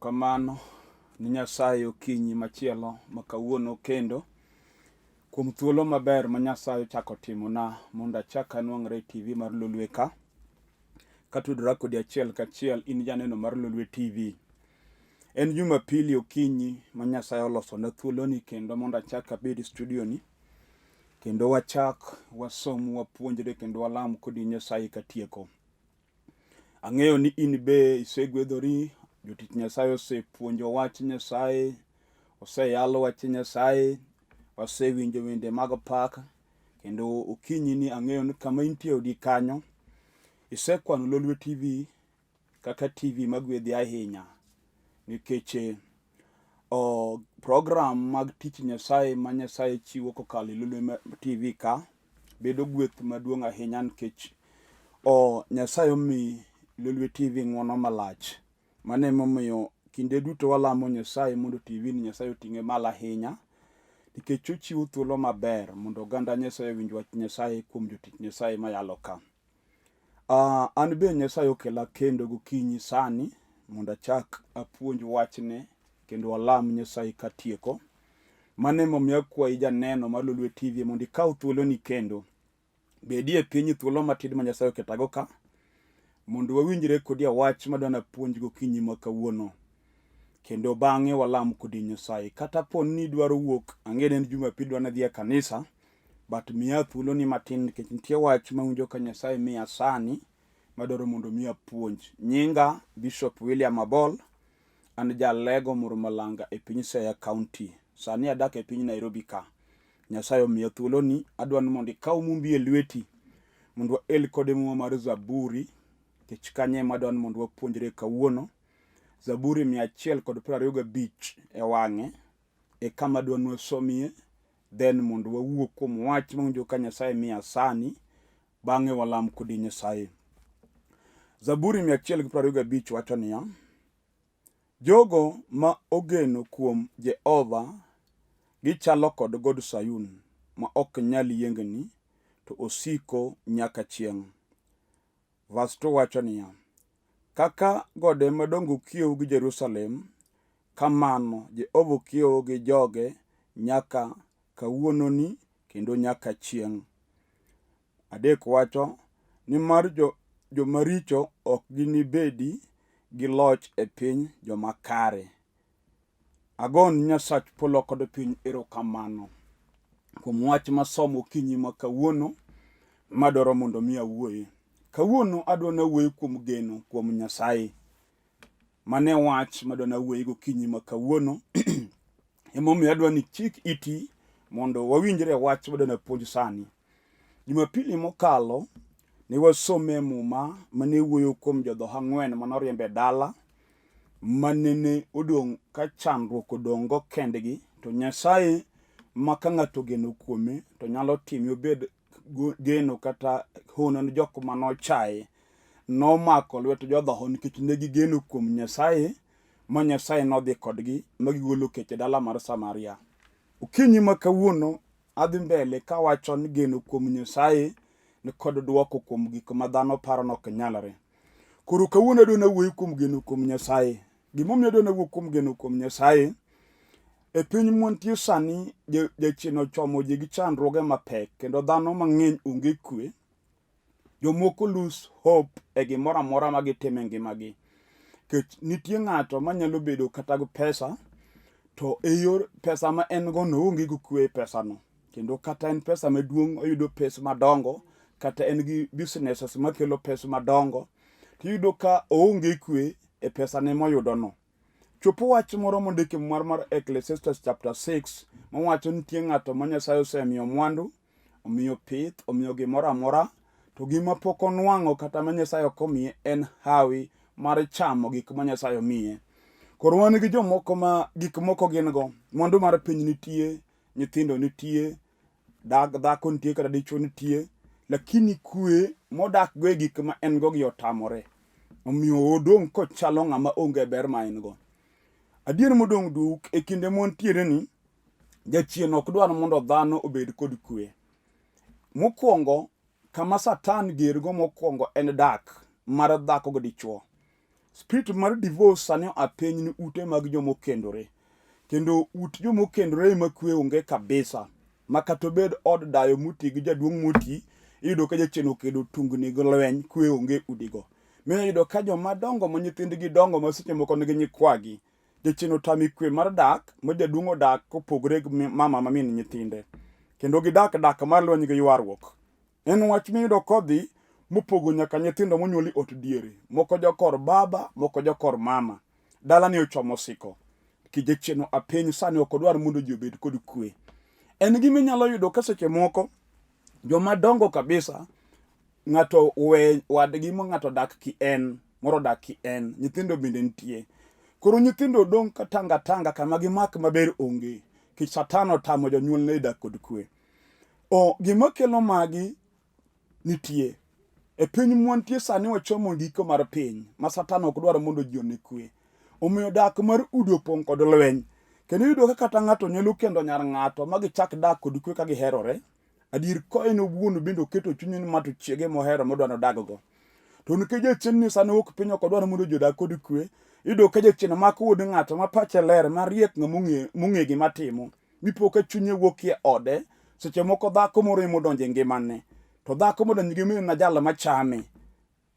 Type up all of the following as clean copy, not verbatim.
erokamano ni Nyasaye okinyi machielo makawuono kendo kuom thuolo maber ma Nyasaye chako timona mondo achak anwang're TV mar Lolwe ka katudora kodi achiel kachiel in janeno mar Lolwe TV. En Jumapili okinyi ma Nyasaye olosona thuoloni kendo mondo achak abed studio ni kendo wachak wasom wapuonjre kendo walam kodi Nyasaye katieko. Ang'eyo ni in be isegwedhori, jotich Nyasaye osepuonjo wach Nyasaye, oseyalo wach Nyasaye, wasewinjo wende mag pak, kendo okinyi ni ang'eyo ni kama intie odi kanyo isekwano Lolwe TV kaka TV magwedhi ahinya, nikech program mag tich Nyasaye ma Nyasaye chiwo kokalo Lolwe TV ka bedo gweth maduong' ahinya, nikech Nyasaye omi Lolwe TV ng'wono malach. Mano emomiyo kinde duto walamo Nyasaye mondo TV ni Nyasaye oting'e malo ahinya, nikech ochiwo thuolo maber mondo oganda Nyasaye winj wach Nyasaye kuom jotich Nyasaye mayalo ka. An be Nyasaye okela kendo gokinyi sani mondo achak apuonj wachne kendo alam Nyasaye katieko. Mano emomiyo akwayi janeno mar Lolwe TV mondo ikaw thuoloni kendo bedie piny thuolo matin ma Nyasaye oketago ka mondo wawinjre kodi wach madwa napuonj gokinyi ma kawuono, kendo bang'e walam kodi Nyasaye. Kata poni ni idwaro wuok, ang'e ni en Jumapili dwa nadhi e kanisa, but miya thuoloni matin nikech nitie wach mawinjo ka Nyasaye miya sani madwaro mondo miya puonj. Nyinga Bishop William Abol, an jalego Murmalanga e piny Siaya County. Sani adak e piny Nairobi ka. Nyasaye omiya thuoloni, adwa ni mondo ikaw mumbi e lweti mondo wael kode muma mar Zaburi, nikech kanye madwa ni mondo wapuonjre kawuono. Zaburi 125 e wang'e e kama dwa nwasomie, then mondo wawuok kuom wach mawinjo ka Nyasaye miya sani, bang'e walam kodi Nyasaye. Zaburi 125 wacho niya: jogo ma ogeno kuom Jehova gichalo kod God Sayun, ma ok nyal yiengni, to osiko nyaka chieng'. Verse 2 wacho niya: kaka gode madongo kiewo gi Jerusalem, kamano Jehova okiewo gi joge nyaka kawuononi kendo nyaka chieng'. 3 wacho nimar jomaricho ok ginibedi gi loch e piny joma kare. Agon Nyasach polo kod piny erokamano kuom wach masomo okinyi ma kawuono madwaro mondo mi awuoye. Kawuono adwa nawuoyo kuom geno kuom Nyasaye. Mane wach madwa nawuoyo gokinyi ma kawuono. Emomiyo adwa ni chik iti mondo wawinjre wach madwa napuonj sani. Jumapili mokalo ne wasome muma mane wuoyo kuom jodhoho 4 manoriembe dala, manene odong' ka chandruok odong'go kendgi, to Nyasaye ma ka ng'ato geno kuome to nyalo time obed geno kata hono ni jok manochaye, nomako lwet jodhoho nikech ne gigeno kuom Nyasaye, ma Nyasaye nodhi kodgi magigolo kech e dala mar Samaria. Okinyi ma kawuono adhi mbele kawacho ni geno kuom Nyasaye ni kod duoko kuom gik ma dhano paro ni ok nyalre. Koro kawuono adwa nawuoyo kuom geno kuom Nyasaye. Gimomiyo adwa nawuo kuom geno kuom Nyasaye, e piny mwantie sani jachien ochomo ji gi chandruoge mapek, kendo dhano mang'eny onge kwe. Jomoko lose hope e gimoro amora ma gitimo e ngimagi. Nikech nitie ng'ato manyalo bedo kata gi pesa, to e yor pesa ma en go no onge gi kwe e pesano. Kendo kata en pesa maduong' oyudo pesa madongo, kata en gi businesses makelo pesa madongo, tiyudo ka oonge kwe e pesane moyudono. Chopo wach moro mondiki mar Ecclesiastes chapter 6 mawacho nitie ng'ato ma Nyasaye osemiyo mwandu, omiyo pith, omiyo gimoro amora, to gima pok onwang'o kata ma Nyasaye ok omiye en hawi mar chamo gik ma Nyasaye omiye. Koro wan gi jomoko ma gik moko gin go, mwandu mar piny nitie, nyithindo nitie, dhako nitie kata dichuo nitie, lakini kwe modak go e gik ma en go gi otamore. Omiyo odong' kochalo ng'ama onge ber ma en go. Adier modong' duk e kinde mwantiere ni, jachien ok dwar mondo dhano obed kod kwe. Mokwongo, kama Satan gergo mokwongo en dak mar dhako gi dichuo. spirit mar divorce sani apiny ni ute mag jomokendore, kendo ut jomokendore ema kwe onge kabisa, makata obed od dayo muti gi jaduong' muti, iyudo ka jachien okedo tungni gi lweny, kwe onge udigo. Miyo yudo ka jomadongo ma nyithindgi dongo ma seche moko nigi nyikwagi, jachien otami kwe mar dak, ma jaduong' odak kopogre gi mama ma min nyithinde, kendo gidak mar lweny gi ywaruok. En wach miyudo kodhi mopogo nyaka nyithindo monyuoli ot diere, moko jokor baba, moko jokor mama. Dala ni ochomo siko, kijachien apiny sani ok odwar mondo ji obed kod kwe. En gima inyalo yudo ka seche moko jomadongo kabisa ng'ato we wadgi mo ng'ato dak ki en, moro dak ki en, nyithindo bende nitie. Koro nyithindo dong' ka tanga kama gimak maber onge, kich Satan otamo jonyuol ne dak kod kwe. Gima kelo magi nitie. E piny mwantie sani wachomo giko mar piny, ma Satan ok dwar mondo ji one kwe. Omiyo dak mar udi opong' kod lweny. Kendo iyudo ka kata ng'ato nyalo kendo nyar ng'ato ma gichak dak kod kwe ka giherore. Adier ko en owuon bende oketo chunye ni mato chiege mohero modwa nodaggo. To nikech jachien ni sani ok piny ok odwar mondo ji odag kod kwe, iyudo ka jachien mako wuod ng'ato ma pache ler, mariek mong'e gima timo, mipo ka chunye wuokie ode, seche moko dhako moro emo donje ngimane. To dhako modonjo ngimane na jal machame,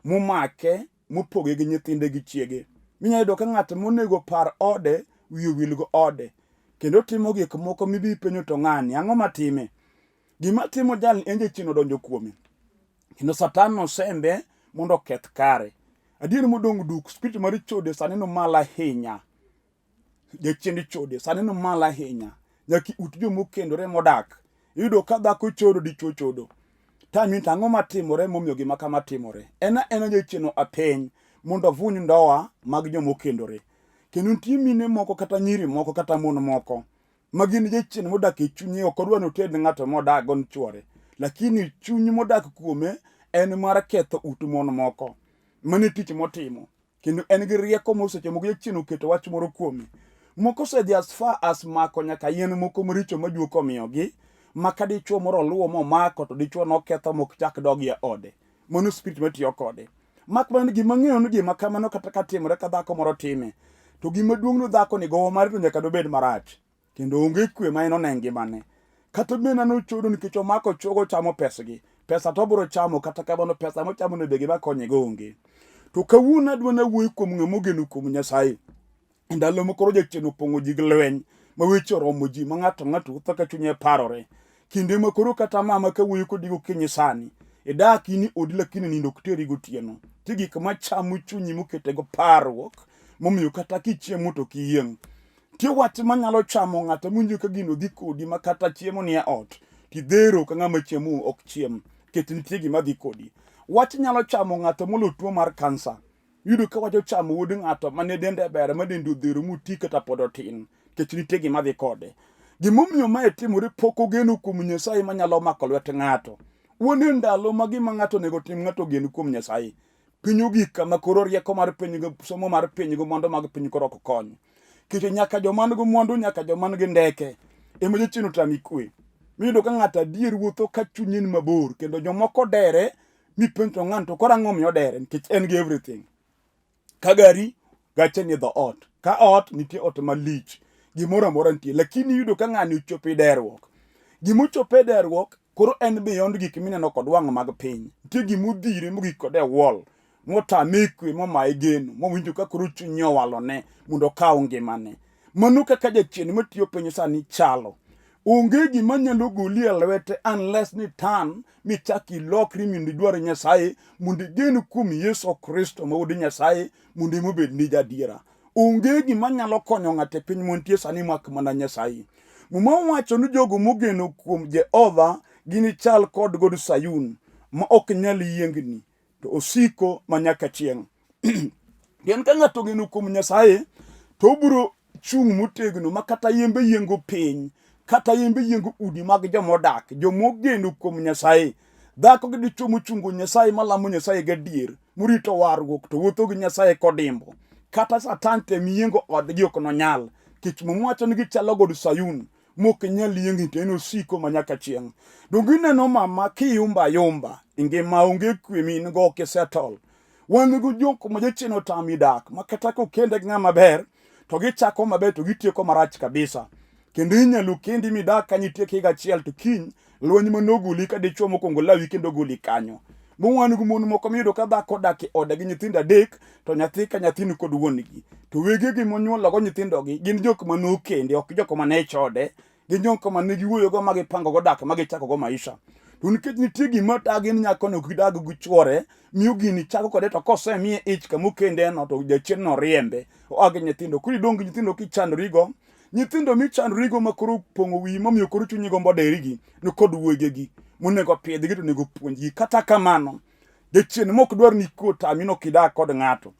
momake, mopoge gi nyithinde gi chiege. Minya yudo ka ng'ato monego par ode, wiye wil go ode, kendo timo gik moko mibi penjo to ng'ani ang'o matime. Gima timo jal en jachien odonjo kuome, kendo Satan nosembe mondo oketh kare. Adier modong' duk, spirit mar chode sani no mal ahinya. Jachien chode sani no mal ahinya. Nyaki ut jomokendore modak, iyudo ka dhako chodo, dichuo chodo. Tami ang'o matimore momiyo gima kama timore. Ena jachien apeny mondo ovuny ndoa mag jomokendore. Kendo nitie mine moko kata nyiri moko kata mon moko ma gin jachien modak e chunye, ok odwa noted ng'ato modak go chwore, lakini chuny modak kuome en mar ketho ut mon moko. Mane tich motimo, kendo en gi rieko moseche moko jachien oketo wach moro kuome. Moko osedhi as far as mako nyaka yien moko maricho majuoko omiyogi, ma ka dichuo moro luwo momako to dichuo noketho mok chak dogie ode. Mano spirit matiyo kode. Mak man gima ng'eyo ni gima kamano kata ka timore ka dhako moro time, to gima duong' no dhako ni gowo mare to nyaka dobed marach, kendo onge kwe ma en one ngimane. Kata bena nochodo nikech omako chogo chamo pesgi, pesa to biro chamo, kata kamano pesa mochamo ne be gima konye go onge. To kawuono adwa nawuoyo kuom ng'ama ogeno kuom Nyasaye. Ndalo mokoro jachien opong'o ji gi lweny, ma weche oromo ji, ma ng'ato wuotho ka chunye parore. Kinde makoro kata mama ka wuoyo kodi gokinyi sani, idak ini odi lakini nindo ok teri gotieno. Ti gik machamo chunyi mokete go parruok, momiyo kata kichiemo to kiyieng'. Ti wach manyalo chamo ng'ato munjo ka gino dhi kodi, ma kata chiemo ni e ot, tidhero ka ng'ama chiemo ok chiem, ket nitie gima dhi kodi. Wach nyalo chamo ng'ato molo tuo mar kansa. Yudo ka wacho chamo wuod ng'ato mane dende ber, ma dende odhero muti kata pod otin, ket nitie gima dhi kode. Gimomiyo mae timore pok ogeno kuom Nyasaye manyalo mako lwet ng'ato. Wuone ndalo ma gima ng'ato nego tim ng'ato geno kuom Nyasaye. Piny ogik kama koro rieko mar piny go, somo mar piny go, mondo mag piny koro ok kony. Kete nyaka joman go mwandu, nyaka joman gi ndeke ema jachien otami kwe. Miyudo ka ng'ato adier wuotho ka chunye ni mabor, kendo jomoko dere mipenjo to ng'an to koro ang'o miyo dere, nikech en gi everything. Ka gari, gache ni dho ot, ka ot nitie ot malich, gimoro amora nitie, lakini yudo ka ng'ani ochopo e derruok. Gimochopo e derruok koro en beyond gik mineno kod wang' mag piny. Nitie gimodhire mogik kode e wall, motame kwe, momaye geno, mowinjo ka koro chunye owalone mondo okaw ngimane. Mano kaka jachien matiyo piny sani chalo. Onge gima nyalo goli e lwete unless ni tan michak ilokri mondo idwar Nyasaye, mondo igen kuom Yesu Kristo ma wuod Nyasaye, mondo emobed ni jadiera. Onge gima nyalo konyo ng'ato e piny montie sani mak mana Nyasaye. Muma wacho ni jogo mogeno kuom Jehova gini chal kod god Sayun, ma ok nyal yiengni, to osiko manyaka chieng'. Gin ka ng'ato ogeno kuom Nyasaye, to obiro chung' motegno ma kata yembe yiengo piny, kata yembe yiengo udi mag jomodak, jomogeno kuom Nyasaye. Dhako gi dichuo mochungo Nyasaye, malamo Nyasaye gadier, morito warruok, to wuotho gi Nyasaye kodimbo. Kata Satan tem yiengo odgi ok nonyal, kech momwacho ni gichalo god Sayun, mok nyal yiengi, to en osiko manyaka chieng'. Donge ineno mama kiyumba yumba, ngima onge kwe min go kisetol. wan go jok ma jachien otami dak ma kata ko kende ng'a maber to gichako maber to gitieko marach kabisa. Kendo inyalo kendi midak kanyo itieko higa achiel to kiny lweny manoguli ka dichuo mokwongo lawi kendo goli kanyo. Wan go mon moko miyudo ka dhako odak e ode gi nyithindo adek to nyathi ka nyathi ni kod wuongi, to wegegi monyuolo go nyithindogi gin jok manokende, ok jok mane chode, gin jok mane giwuoyogo ma gipango go dak ma gichako go maisha. To nikech nitie gima dagi ni nyako no gidag gi chuore, miyo gini chako kode to kosemiye ich kamokende no to jachien no riembe oage nyithindo. Koro idong' gi nyithindo kichandorigo, nyithindo michandorigo ma koro pong'o wiyi mamiyo koro chunyi gombo derigi ni kod wegegi monego pidhgi to nego puonjgi. Kata kamano jachien mok dwar ni kotami no kidak kod ng'ato.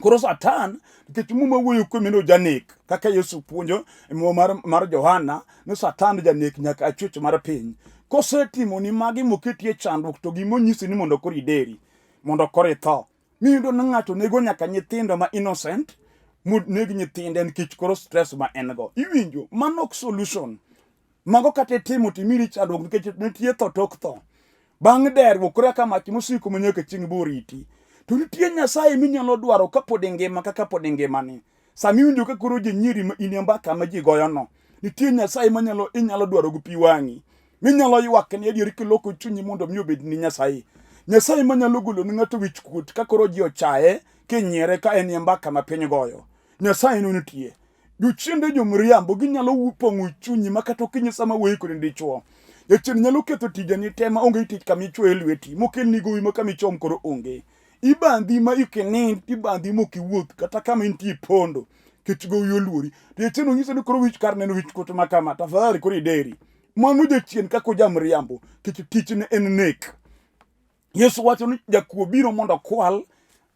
Koro Satan nikech muma wuoyo kuome no janek, kaka Yesu puonjo e muma mar Johana ni Satan janek nyaka achwech mar piny. Kosetimoni magi moketie chandruok to gimonyisi ni mondo koro ideri, mondo koro itho. Miyudo ni ng'ato nego nyaka nyithindo ma innocent, neg nyithinde nikech koro stress ma en go. Iwinjo, mano ok solution. Mago kata timo timiri chandruok nikech nitie tho tok tho. Bang' derruok koro ka mach mosiko manyaka chieng' boriti. To nitie Nyasaye minyalo dwaro kapod ingima kaka pod ingimani. Sami winjo ka koro nyiri ma in mbaka ma ji goyo no. Nitie Nyasaye inyalo dwaro gi pi wang'i. Minyalo ywak ni adieri kiloko chunyi mondo mi obed ni Nyasaye. Nyasaye manyalo golo ni ng'ato wich kuot ka koro ji ochaye kinyiere ka en mbaka ma piny goyo. Nyasaye no nitie. Jochiende jomriambo ginyalo pong'o chunyi makata okinyi sama wuoyi kod dichuo. Jachien nyalo ketho tijeni tema onge tich kama ichwoye lweti mokelni gowi ma kama ichom koro onge. Ibandhi ma ikinind, ibandhi mokiwuoth kata kama intie pondo kech gowi oluori. Jachien onyisa ni koro wich kar neno wich kuot ma kama, tafadhali koro ideri. Mano jachien kako jamriambo kech tichne en nek. Yesu wacho ni jakuo biro mondo kwal,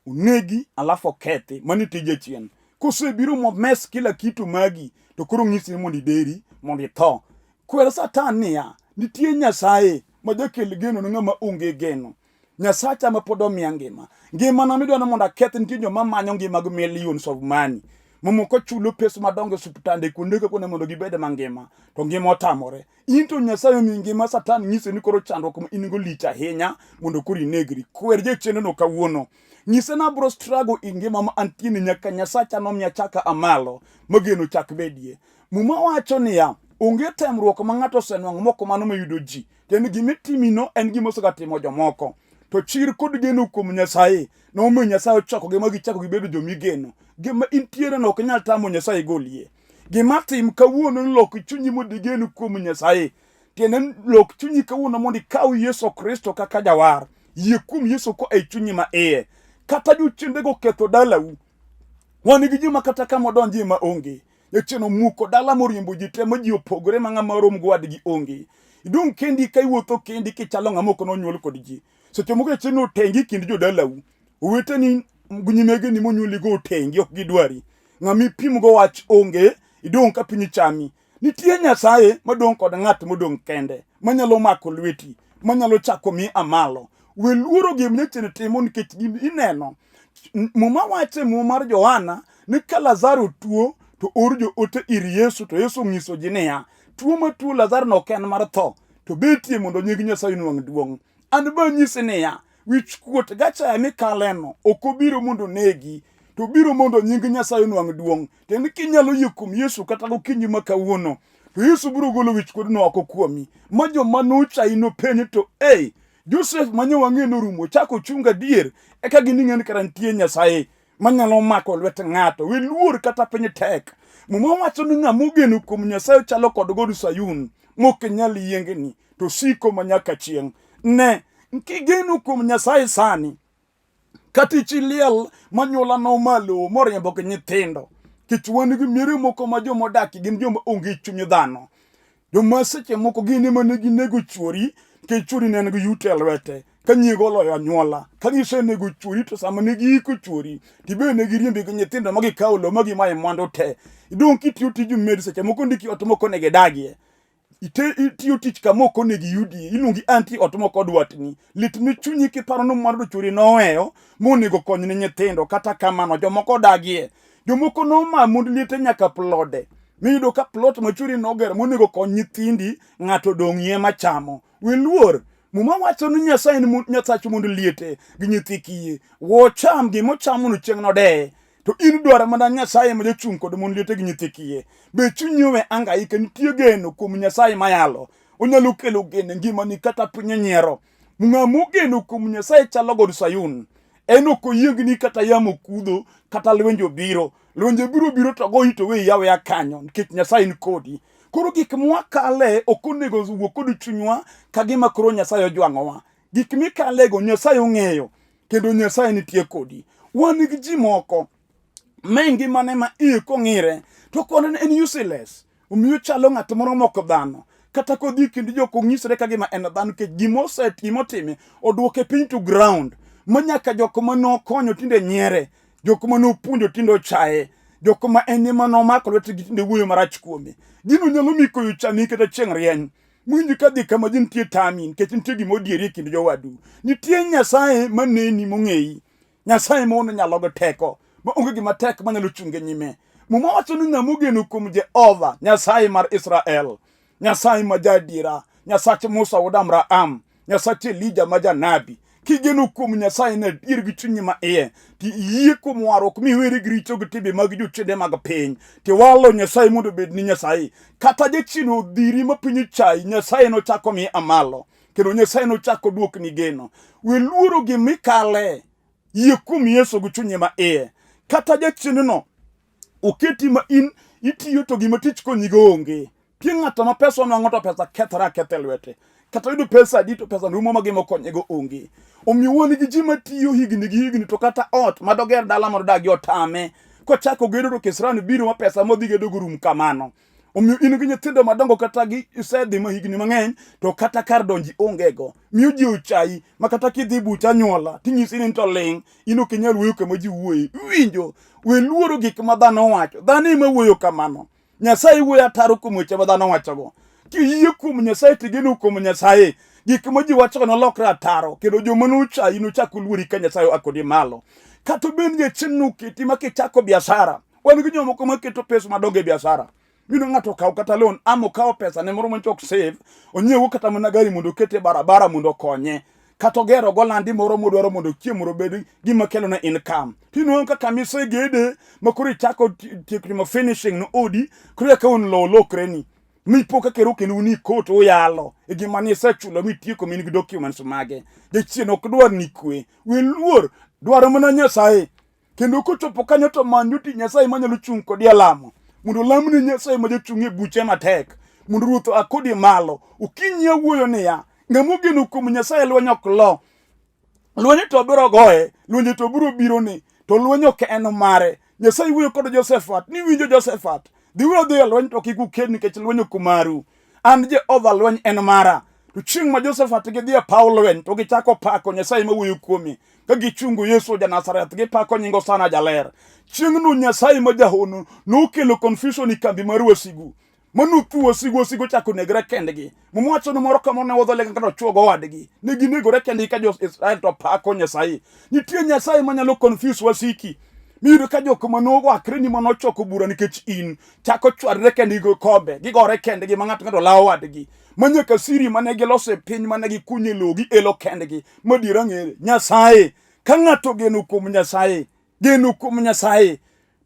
onegi alafu okethi, mano tij jachien. Kosebiro momes kila kitu magi to koro ng'isi ni mondo ideri mondo itho. Kwer Satan niya, nitie Nyasaye ma jakel geno ni ng'ama onge geno. Nyasacha ma pod omiya ngima. Ngimana midwaro mondo aketh, nitie joma manyo ngima gi millions of money. Mamoko chulo pes madongo e suptande kuonde ka mondo gibed mangima, to ngima otamore. In to Nyasaye omiyi ngima, Satan nyise ni koro chandruok ma in go lich ahinya mondo koro inegri. Kwer jachien no kawuono. Nyise na bro struggle in ngima ma antie ni nyaka Nyasacha nomiya chaka amalo mageno chak bedie. Muma wacho niya, onge temruok ma ng'ato osenwang'o moko mano mayudo ji. Kendo gimitimo en gima osegatimo jomoko. To chir kod geno kuom Nyasaye nomiyo Nyasaye ochoko gi magichako gibedo jomigeno. Gima intiere no ok nyal tamo Nyasaye golie. Gima tim kawuono lok chunyi mondo igeno kuom Nyasaye. Tiende lok chunyi kawuono mondo ikaw Yesu Kristo kaka jawar. Yie kuom Yesu ko e chunyi ma iye. Kata jochiende go ketho dalau. Wan gi ji ma kata kama odonji ma onge. Jachien omuko dala moriembo ji te ma ji opogore ma ng'ama rom gi wadgi onge. Idong' kendi ka iwuotho kendi kichalo ng'ama ok nonyuol kod ji. Seche moko jachien otengi kind jodalau. Oweteni nyimegeni monyuoli go otengi ok gidwari. Ng'ami pim go wach onge, idong' ka piny chami. Nitie Nyasaye madong' kod ng'at modong' kende, manyalo mako lweti, manyalo chako mi amalo. We luoro gim jachien timo nikech ineno. Muma wache muma mar Johana ni ka Lazaro tuo to or jo ote ir Yesu, to Yesu ng'iso ji niya, tuo ma tuo Lazaro no ok en mar tho, to betie mondo nying Nyasaye nwang' duong'. An ba nyisi niya, wich kuot gachaya mikaleno ok obiro mondo negi, to biro mondo nying Nyasaye nwang' duong'. Kendo kinyalo yie kuom Yesu kata gokinyi ma kawuono, to Yesu biro golo wich kuot no oko kuomi. Ma joma nochai nopenj to Joseph manyo wang'e norumo chako chunga dier eka gining'e ni kara nitie Nyasaye manyalo mako lwet ng'ato. We luor kata piny tek. Muma wacho ni ng'ama ogeno kuom Nyasaye chalo kod God Sayun mok nyal yiengni to siko manyaka chieng'. Ne kigeno kuom Nyasaye sani kata ichiliel manyuola no malo moriembo gi nyithindo, kech wan gi miere moko ma joma odaki gin joma onge chuny dhano. Joma seche moko gin ema ne ginego chuori ke chuori ne nigi yute lwete ka nyiego oloyo anyuola. Ka gisenego chuori to sama ne giiko chuori tibe ne giriembi gi nyithindo ma gikawo lo ma gimaye mwandu te. Idong' kitiyo tij med seche moko ndiki ot moko ne gidagie. Itiyo tich kamoko ne giyudie, iluongi anti ot moko dwatni. Lit mi chunyi kiparo no mwandu chuori noweyo monego kony ne nyithindo. Kata kamano jomoko dagie. Jomoko noma mond liete nyaka plode. Miyudo ka plot ma chuori nogero monego kony nyithindi, ng'ato dong' yie machamo. We luor muma wacho ni Nyasaye ni Nyasacho mondo liete gi nyithi kiye wo cham gi mochamo no chieng' no de to in dwaro mana Nyasaye ma jachung' kod mondo liete gi nyithi kiye be chunyiwe anga ike nitie geno kuom Nyasaye mayalo onyalo kelo geno ngimani kata piny nyiero ng'amo geno kuom Nyasaye chalo god Sayun en ok oyiengni kata yamo kudho kata lwenjo biro biro to go ito we yawe akanyo nikech Nyasaye ni kodi koro gik mwakale ok onego wuok kod chunywa kagima koro Nyasaye ojwang'owa gik mikalego Nyasaye ong'eyo kendo Nyasaye nitie kodi wan gi ji moko mengi mane ma iye kong'ire to kono en useless omiyo chalo ng'at moro moko dhano kata kodhi kindi joko ng'isre kagima en dhano ke gimosetimo time odwoke piny to ground manyaka joko manokonyo tinde nyiere joko manopuonjo tinde ochaye joko ma en ema nomako lwetgi tinde wuoyo marach kuome gino nyalo mikoyo chami kata chieng' rieny mwinji kadhi kama ji nitie tami nikech nitie gimodieri e kind jowadu nitie Nyasaye maneni mong'eyi Nyasaye mono nyalo go teko ma onge gima tek manyalo chunge nyime muma wacho ni ng'amo geno kuom Jehova Nyasaye mar Israel Nyasaye ma jadiera Nyasach Musa wuod Abraham Nyasach Elija ma janabi kigeno kuom Nyasaye na dir gi chunyi ma iye ti yie kuom warruok miweri gi richo gi timbe mag jochede mag piny ti walo Nyasaye mondo bed ni Nyasaye kata jachino dhiri ma piny chai Nyasaye no chako mi amalo kendo Nyasaye no chako duok ni geno we luoro gi mikale yie kuom Yesu gi chunyi ma iye kata jachino no oketi ma in itiyo to gima tich konyigo onge pie ng'ato ma pesa nwang'o to pesa kethra kethe lwete kata yudo pesa adi to pesa rumo ma gimo konyego onge omiyo wuon gi ji matiyo higni to kata ot madoger dala mondo dagi otame kochako gedo to kisrani biro ma pesa modhi gedo gurum kamano omiyo in gi nyithindo madongo kata gi isedhi ma higni mang'eny to kata kar donji ongego miyo ji ochayi ma kata kidhi bucha nyuola tinyisi ni to ling in ok inyal wuoyo kama ji wuoye winjo we luoro gik ma dhano wacho dhano ema wuoyo kamano Nyasaye wuoyo ataro kuom weche ma dhano wachogo kiyie kuom Nyasaye tigeno kuom Nyasaye gik ma ji wacho nolokre ataro kendo joma nochayi nochako luori ka Nyasaye akodi malo kata ben jachenu kiti ma kichako biashara wan gi jomoko maketo pesa madongo e biashara mino ng'ato kaw kata loan amo kaw pesa ne moro manchok save onyiewo kata mana gari mondo kete barabara mondo konye kata gero golandi moro modwaro mondo chiemoro bed gima kelo na income tino kaka misegede makuri chako timo finishing no odi kuri ka un lokreni mi poka kero kenu ni koto oyalo e gima ni sechulo mi tieko min gi documents mage de chien ok dwar ni kwe we luor dwaro mana Nyasaye kendo kochopo kanyo to manyuti Nyasaye manyalo chung kodi alamo mondo lamne Nyasaye ma jachung e buche matek mondo ruoth akodi malo ukinyia wuoyo niya ng'amo geno kuom Nyasaye lweny ok lo lweny to biro goye lweny to biro biro ni to lweny ok en mare Nyasaye wuoyo kod Josephat ni winjo Josephat dhiwiro dhi lweny to kik uked nikech lweny ok maru an Jehova lweny en mara to chieng' ma Josephat gi dhi e paw lweny to gichako pako Nyasaye ma wuoyo kuome ka gichungo Yesu ja Nazareth gipako nyingo sana jaler chieng' no Nyasaye ma jahono nokelo confusion i kambi mar wasigu manutu wasigu chako negre kendgi mumwacho no moro kama ne wodhole kaka chuogo wadgi ne ginegore kendgi ka jo Israel to pako Nyasaye nitie Nyasaye manyalo confuse wasiki miyudo ka jok manogo akreni manochoko bura nikech in chako chwarre kendgi go kombe gigore kendgi ma ng'ato lawo wadgi manyaka siri mane gilose piny mane gikunye logi elo kendgi madiera ng'ere Nyasaye ka ng'ato geno kuom Nyasaye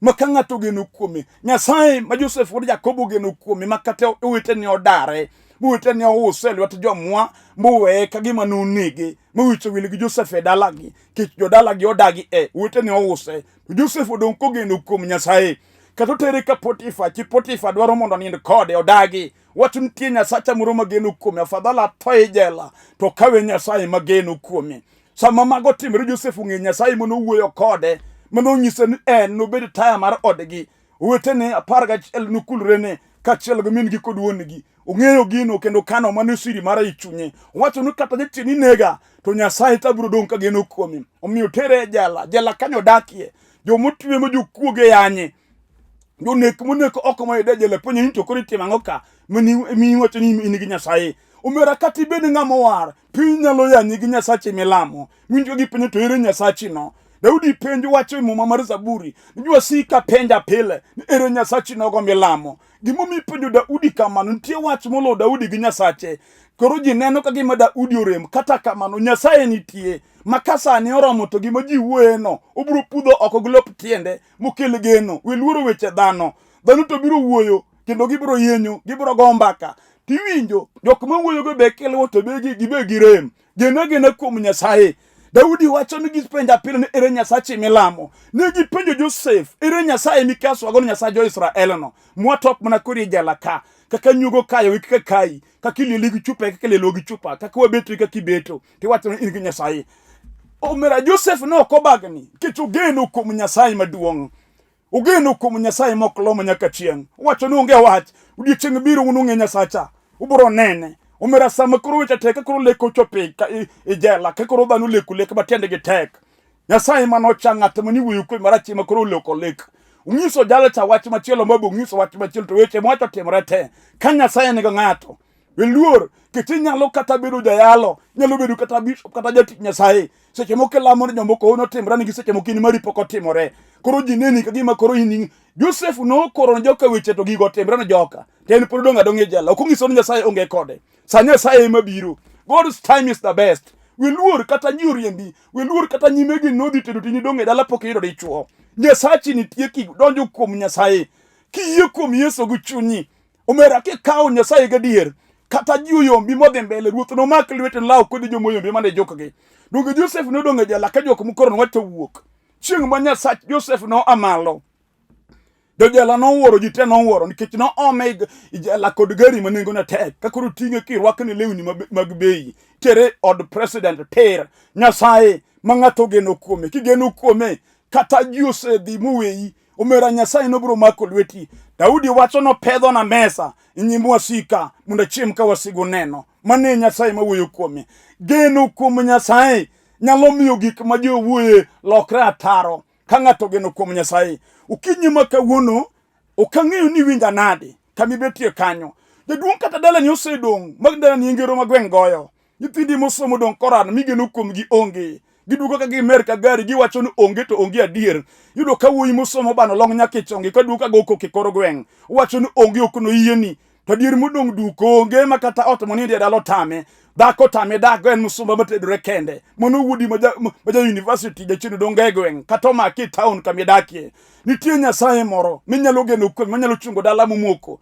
ma ka ng'ato geno kuome Nyasaye ma Joseph wuod Jakobo geno kuome ma kata owetene odare owetene ouse lwet jomwa moweye ka gima nonege mowicho wil gi Joseph e dalagi kech jodalagi odagi owetene ouse to Joseph odong' kogeno kuom Nyasaye kata tere ka Potifa dwaro mondo nind kode odagi wacho nitie Nyasacha moro mageno kuome afadhala thoe jela to kawe Nyasaye mageno kuome sama mago timre Joseph ng'e Nyasaye monowuoyo kode manonyise ni nobed taya mar odgi owetene 11 nukulrene kachiel gi min gi kod wuongi ong'eyo gino kendo kano mane siri mara i chunye wacho ni kata jatini nega to Nyasaye tabiro dong' ka geno kuome omiyo tere jela kanyo dakie jomotwe ma jokuoge yanye jonek moneko oko ma ide jela penye ni to koro itimo ang'o ka mi wacho ni in gi Nyasaye omera kata ibed ng'ama war piny nyalo yanyi gi Nyasache milamo winjo gi penye to ere Nyasachi no Daudi penjo wacho e muma mar Zaburi, nijua sika penja pile, ni ere Nyasachi nogo milamo. Gimomi penjo Daudi kamano, nitie wach molo Daudi gi Nyasache. Koro ji neno ka gima Daudi orem, kata kamano Nyasaye nitie. Makasa ni oromo to gima ji wuoye no, obiro pudho oko gi lop tiende, mokel geno, weluoro weche dhano. Dhano to biro wuoyo, kendo gibiro yenyo, gibiro go mbaka. Tiwinjo, jok ma wuoyo go be kelo to be gibe girem. Gena kuom Nyasaye. Daudi wacho ni gipenja pile ni ere Nyasache milamo. Ne gipenjo Joseph, ere Nyasaye mikaswa go Nyasaye jo Israel no. Mwatop mana kuri jela ka. Kaka nyugo kayo kaka kai. Kaka ilili gi chupa kaka lelo gi chupa. Kaka wabeto kaka kibeto. Ti wacho ni ere Nyasaye. Omera Joseph no kobagni. Kicho geno kuom Nyasaye maduong'. Ugeno kuom Nyasaye moklomo nyaka chieng'. Wacho ni onge wach. Odiochieng' biro unung'e Nyasacha. Ubro nene. Omera sama koro weche tek koro leko chope e jela ka koro dhano leku lek batiende gi tek. Nyasaye manocha ng'at mani wuoyo kwe marachi ma koro leko lek. Ungiso jala cha wach machielo mabe ungiso wach machielo to weche mwacho timore te. Ka Nyasaye nigo ng'ato. Weluor kiti nyalo kata bedo jayalo, nyalo bedo kata bishop kata jatich Nyasaye. Seche moko lamo ne jomoko ono timre ni seche moko ni mari poko timore. Koro jineni ka gima koro ini Joseph no koro joka weche to gigo timre ne joka. Ten pod donga donge jala. Okungiso ni Nyasaye onge kode. Sa Nyasaye mabiro. God's time is the best. Weluor kata nyuriembi, weluor kata nyimegi nodhi tedo tini donge dala pok yiro dichuo. Nyasachi nitie ki donjo kuom Nyasaye. Kiyie kuom Yesu gi chunyi. Omera ke kawo Nyasaye gadier. Kata juyombi modhi mbele ruoth no mak lwete law kodi jomoyombi mane jokgi. Donge Joseph no donge jala ka jok mukoro wacho wuok. Chieng' ma Nyasach Joseph no amalo. Jojela no wuoro jite no wuoro nikech no ome ijela kod gari manengo na tek ka koro tinge kirwakne lewni mag bei tere od president ter Nyasaye mangato geno kuome kigeno kuome kata juse dhi muweyi omera Nyasaye no biro mako lweti. Daudi wacho no pedho na mesa nyim wasika mondo chiem ka wasigo neno mane Nyasaye mawuoyo kuome. Geno kuom Nyasaye nyalo miyo gik ma jo wuoye lokre ataro ka ng'ato geno kuom Nyasaye. Ukinyi makawuono okang'eyo ni winja nade kami betie kanyo. Jaduong' kata dala ni osedong' magdala ni ngero magweng' goyo. Nyithindi mosomo dong' koran migeno kuom gi onge. Gidugo ka gimer ka gari giwacho ni onge to onge adier. Yudo ka wuoyi mosomo bano long nyaka chonge ka duka go koke kor gweng'. Wacho ni onge okono yieni. To dier modong' duko onge makata ot moninde dalo tame. Dhako tame dak en musumba matedore kende. Mono wudi maja university jachino donge gweng' kata omaki town kamidakie. Nitie Nyasaye moro minyalo geno kuom manyalo chungo dala momoko.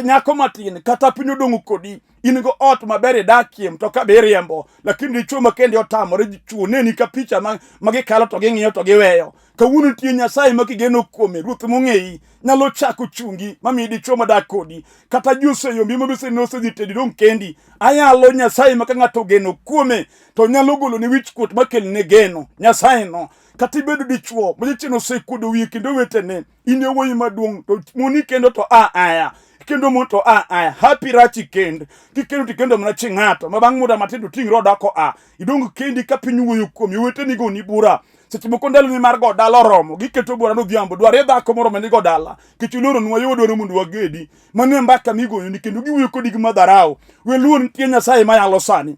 Nyako matin kata piny odong' kodi in go ot maber dakie mtoka be riembo lakini dichuo makende otamore chuo neni ka picha magikalo to ging'iyo to giweyo. Kawuono nitie Nyasaye makigeno kuome ruoth mong'eyi nyalo chako chungi mami dichuo madak kodi kata juse yombi mabese nosedhi tedi dong' kendi. Ayalo Nyasaye maka ng'ato geno kuome to nyalo golo ni wich kuot makel ne geno. Nyasaye no kati bedo dichuo mojecheno sekudo wiye kendo wetene in yowuoyi maduong' to moni kendo to aya kendo mon to aya happy rachi kend kikendo tikendo mana ching'ato mabang' muda matindo ting'ro dako idong kendi ka piny wuoyo kuom weteni go ni bura. Seche moko ndalo ni mar go dala romo giketo bura no dhiambo dware dhako moro mani go dala kichuloro nwa yodoro mundu wagedi mane mbaka migoyo ni kendo giwuoyo kodi gi madharau. Weluor nitie Nyasaye mayalo sani.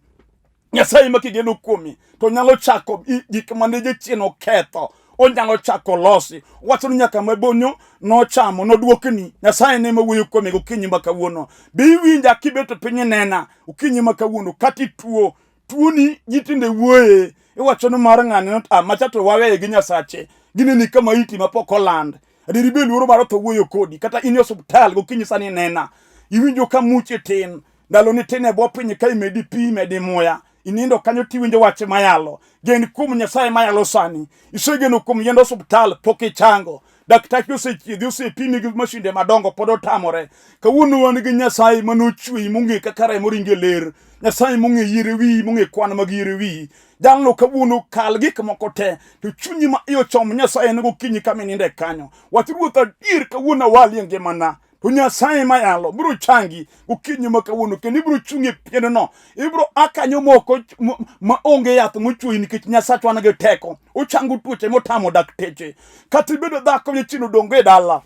Nyasaye makigeno kuomi to nyalo chako gik mane jachien oketho. Onyalo chako losi. Wacho ni nyaka mabonyo nochamo nodwokni. Nyasaye ne mawuoyo kuome gokinyi makawuono. Be iwinja kibeto piny nena okinyi makawuono kati tuo ni jitinde wuoye. Iwacho ni mar ng'ane machato waweye gi Nyasache. Gineni kama iti mapok oland. Adiri be luoro mar to wuoyo kodi kata in hospital gokinyi sani nena. Iwinjo ka muche tin. Ndalo ni tin e bwo piny ka imedi pi medi muya. Inindo kanyo tiwinjo wache mayalo. Gen kuom Nyasaye mayalo sani. Isegeno kuom yendo hospital poke chango. Daktari osechiedhi osepimi gi mashinde madongo pod otamore. Kawuono wan gi Nyasaye manochweyi mong'e kaka remo ringe ler. Nyasaye mong'e yiere wiyi mong'e kwan mag yiere wiyi. Jalno kawuono kal gik moko te. To chunyi ma iyo chom Nyasaye nego kinyi kamininde kanyo. Wach ruoth adier kawuono wali ngimana. To Nyasaye mayalo biro changi okinyi makawuono kendo ibiro chungi pieno no. Ibiro akanyo moko ma onge yath mochwoyi nikech Nyasaye wan gi teko. Ochango tuoche motamo dakteche. Kata ibedo dhako nyachino dongo e dala.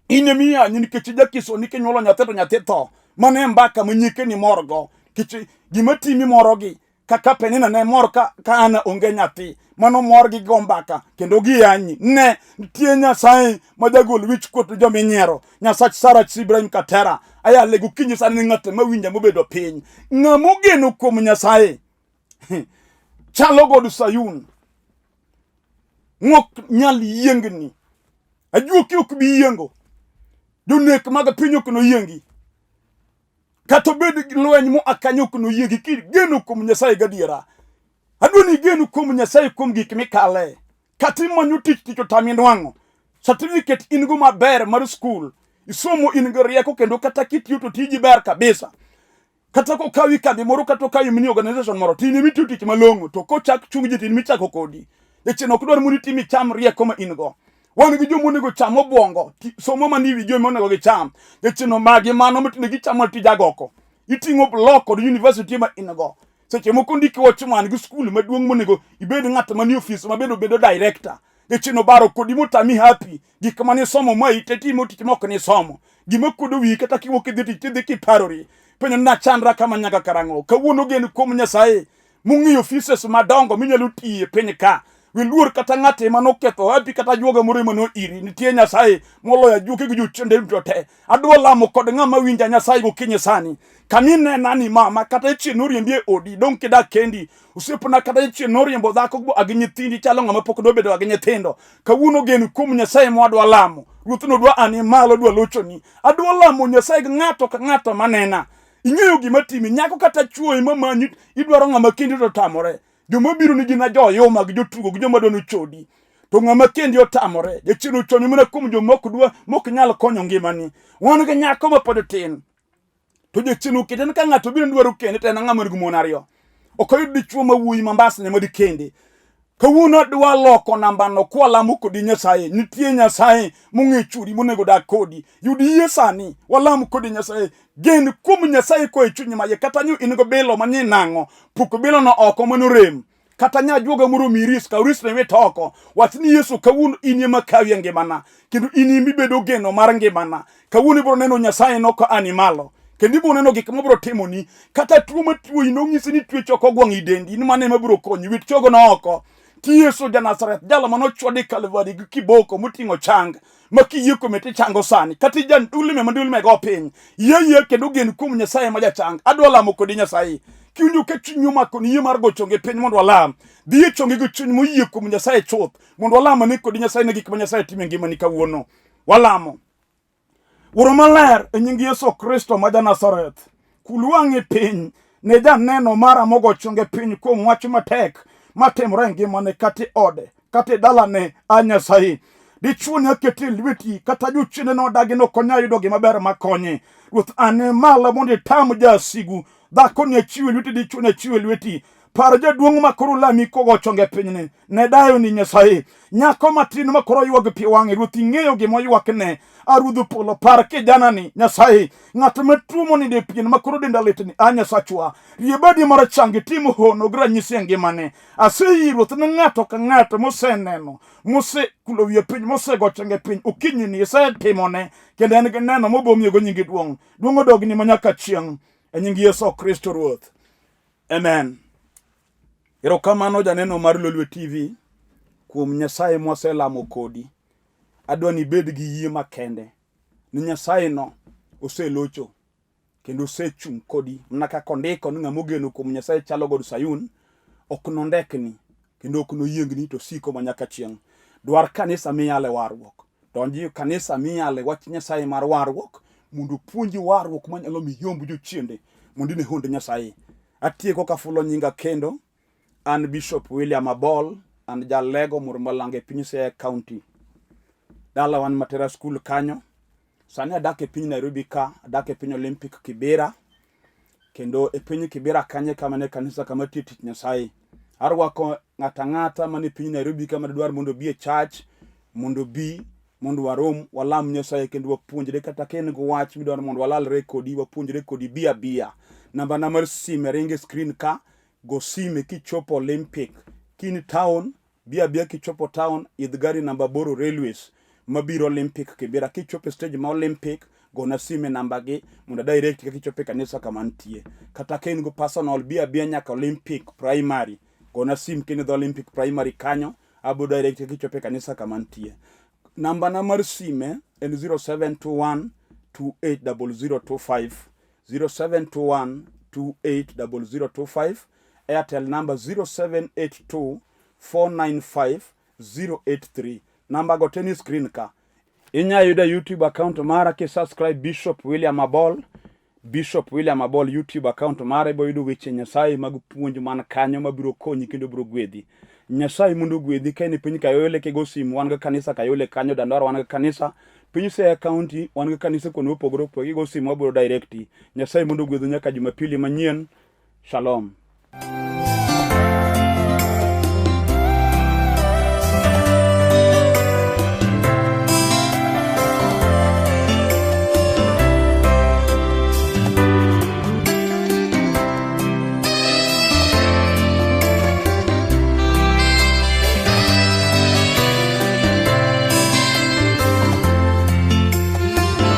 Ine miya nikech jakiso nikinyuolo nyathi to nyathi tho. Mane mbaka manyike ni morgo. Kich gima timi morogi. kaka penina ne mor ka ana onge nyathi mano mor gi gombaka kendo giyanyi ne nitie Nyasaye ma jagol wich kuot jominyiero Nyasach Sarah Ibrahim Katera aya lego kinyi sani ng'ate mawinja mobedo piny ng'amo geno kuom Nyasaye chalo god Sayun ng'ok nyal yiengni ajuoki ok bi yiengo jonek mag piny ok no yiengi kato bed lweny mo akanyo ok no yiengi geno kuom Nyasaye gadiera adwani geno kuom Nyasaye kuom gik mikale kati manyo tich otami nwang'o certificate in go maber mar school isomo in go rieko kendo kata kitiyo to tiji ber kabisa kata ko kawi kadhi moro kata kawi mini organization moro tini mitiyo tich malong'o to ko chak chung ji tin michako kodi echeno ok dwar muri timi cham rieko ma in go wan gi jomo nego cham obwongo somo mani wi jomo nego gi cham echeno magi mano mitine gi cham tijagoko iting'o block kod university ma in go seche moko ndiki watchman gi school maduong' monego ibed ng'at mani office mabedo director echeno baro kodi motami happy gik mani somo ma itetimo tich moko ni somo gima kodo wi kata kiwuok idhi kiparori penyo na chandra kama nyaka karango kawuono gen kuom Nyasaye mung'i offices madongo minyalo tiye piny ka wiluor kata ng'ate manoketho happy kata juoga moro mano iri nitie Nyasaye moloya juoke gi jochende mtote adwa lamo kod ng'ama winja Nyasaye gokinyi sani kanine nani mama kata chieno riembie odi dong kidak kendi usiepna kata chieno riembo dhako go agi nyithindi chalo ng'ama pok dobedo agi nyithindo kawuono gen kuom Nyasaye mo adwa lamo ruoth no dwa ani malo dwa lochoni adwa lamo Nyasaye ng'ato ka ng'ato manena ing'eyo gima timi nyako kata chuo mamanyi idwaro ng'ama kendi to tamore joma biro ni gina joyoma gi jotugo gi joma dono chodi to ng'ama kendi otamore jachino chonyo mana kuom jomok dwa mok nyal konyo ngimani wan gi nyako ma pod tin to jachino kiten ka ng'ato biro dwaro kende to en ng'ama nigi mon ariyo ok oyud dichuo ma wuoyi mambasne ma dikende kawuono dwa loko namba no kwalamo kodi Nyasaye nitie Nyasaye mong'e churi monego dak kodi yudi yie sani walamo kodi Nyasaye gen kuom Nyasaye ko e chunyi maye kata nyu in go bilo mani nang'o puk bilo no oko manorem kata nya juoga moro miris ka uris ne toko watni Yesu kawuono inie makawi ngimana kendo ini mibedo geno mar ngimana kawuono ibro neno Nyasaye no ko animalo kendo ibro neno gik mabro timoni kata tuo matuo ino ng'isi ni tuo choko gwang' idendi ni mane mabro konyi wit chogo no oko ti Yesu ja Nazareth jalo mano chwadi Kalvari gi kiboko muting'o chang makiyie komete chango sani kati jan ulime mandulme go piny yeye kendo gen kuom Nyasaye ma jachang adwa lamo kodi Nyasaye kiunjo ke chunyu mako ni yie mar gochonge piny mondo walam dhi chonge go chuny moyie kuom Nyasaye chuth mondo walamo ne kodi Nyasaye ne gik ma Nyasaye timo ngimani kawuono walamo Wuoro maler e nying Yesu Kristo ma ja Nazareth kulwang'e piny ne janeno mara mogo chonge piny kuom wach matek matimore ngimane kati ode kati dalane a Nyasaye dichuo nyaketi lweti kata jochende no dagi no konya yudo gima ber makonye ruoth ane mala mondo tam jasigu dhako ne chiwe lweti dichuo ne chiwe lweti par jaduong' makoro lami kogo chonge pinyne ne dayo ni Nyasaye nyako matin makoro ywag pi wang'e ruoth ing'eyo gima ywakne arudhu polo par kijana ni Nyasaye ng'at matuo moninde pien makoro denda litni a Nyasachwa riebadi mar changi timo hono granyisi ngimane aseyi ruoth ne ng'ato ka ng'ato moseneno kulo wiye piny mosego chonge piny okinyi ni isetimone kendo en gi neno mobomiego nyingi duong' odogni manyaka chieng' e nying Yesu Kristo ruoth amen. Erokamano janeno mar Lolwe TV kuom Nyasaye moselamo kodi adwa ni bed gi yie makende ni Nyasaye no oselocho kendo osechung' kodi mana kaka ondiko ni ng'ama ogeno kuom Nyasaye chalo god Sayun ok nondekni kendo ok noyiengni to siko manyaka chieng' dwar kanisa miyale warruok donji kanisa miyale wach Nyasaye mar warruok mondo puonji warruok manyalo miyomb jochiende mondo ne honde Nyasaye atieko kafulo nyinga kendo an Bishop William Abol an jalego Murmalange piny Siaya County dala wan Matera School kanyo sani adak e piny Nairobi ka adak e piny Olympic Kibera kendo e piny Kibera kanye kamane kanisa kama tich Nyasaye arwako ng'ata mane piny Nairobi kama dwar mondo bi e church mondo warom walam Nyasaye kendo wapuonjre kata ken go wach midwar mondo walalre kodi wapuonjre kodi bia namba na mar sime ringe screen ka go sime kichopo Olympic kini town bia kichopo town idh gari namba Boro Railways mabiro Olympic Kibera. Kichopo stage ma Olympic, gona sime namba gi mondo direct kichopo kanisa kama nitie. Kata ka in go personal bia nyaka Olympic primary, gona sim kini dho Olympic primary kanyo, abo direct kichopo kanisa kama nitie. Namba na mar sime en 0721 280025, 0721 280025. Airtel number 0782 495 083. Namba go tennis screen ka. Inya yuda YouTube account mara ki subscribe Bishop William Abol. Bishop William Abol YouTube account mara ibo yudo weche Nyasaye mag puonj man kanyo mabiro konyi kendo biro gwedhi. Nyasaye mondo gwedhi ka ni piny Kayole ke go sim wan ga kanisa Kayole kanyo Dandora wan ga kanisa piny Siaya County wan ga kanisa kono opogore opogore go sim wabiro directi. Nyasaye mondo gwedhi nyaka Jumapili manyien. Shalom.